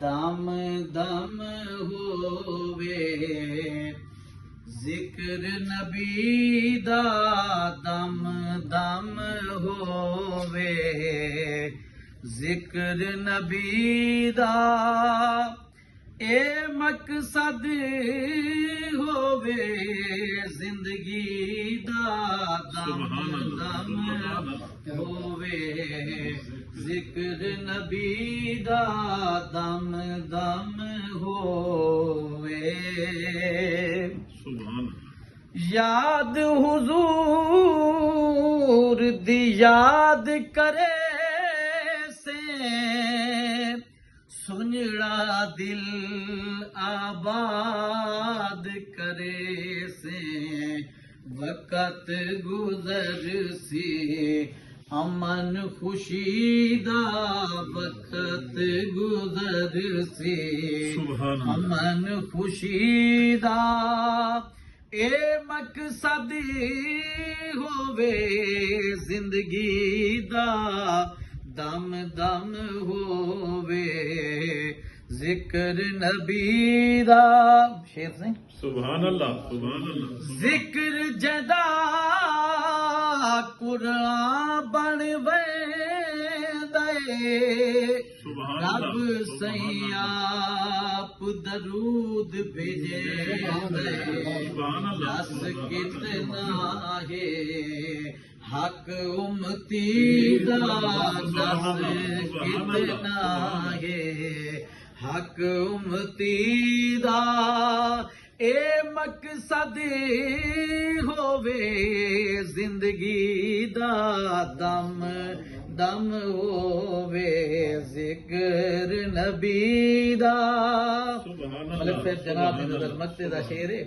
दम दम होवे जिक्र नबी दा, दम दम होवे जिक्र नबी दा, ए मकसद होवे जिंदगी दा, दम दम होवे जिक्र नबी दा, दम दम होवे। याद हुजूर दी याद करे से सुनड़ा दिल आबाद करे से, वक़्त गुज़र सी अमन खुशी दा, वक़्त गुज़र सी अमन खुशी दा, ए मकसद होवे जिंदगी दा, दम दम होवे जिक्र नबी दा। शेर से सुभान अल्लाह, सुभान अल्लाह। जिक्र जदा कुरान बन वेंदे, रब सैयाप दरूद भेजे, दस कितना है हक उम्मती दा, दस कितना है हक उम्मती दा, ए मकसद होवे जिंदगी दा, दम दम होवे जिक्र नबी दा। मलिक साहब जनाब ने नज़मत दा शेर है,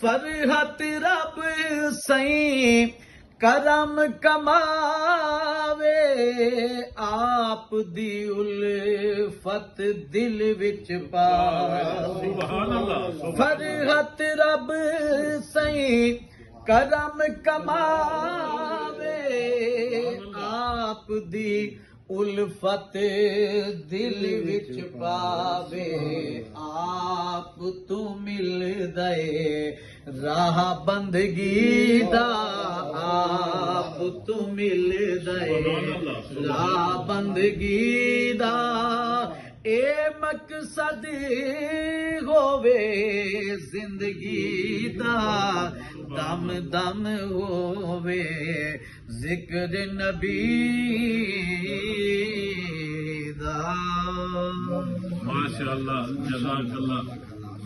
फरहत रब सई करम कमावे, आप दी उल्फत दिल विच पावे, फरहत रब सई करम कमावे, आप दी उल्फत दिल विच पावे, आप तू मिल दे राह बंदगी दा, आप तू मिल दे राह बंदगी दा, ए मकसद होवे जिंदगी दा, दम दम होवे जिक्र नबी दा। माशाअल्लाह, जज़ाकल्लाह।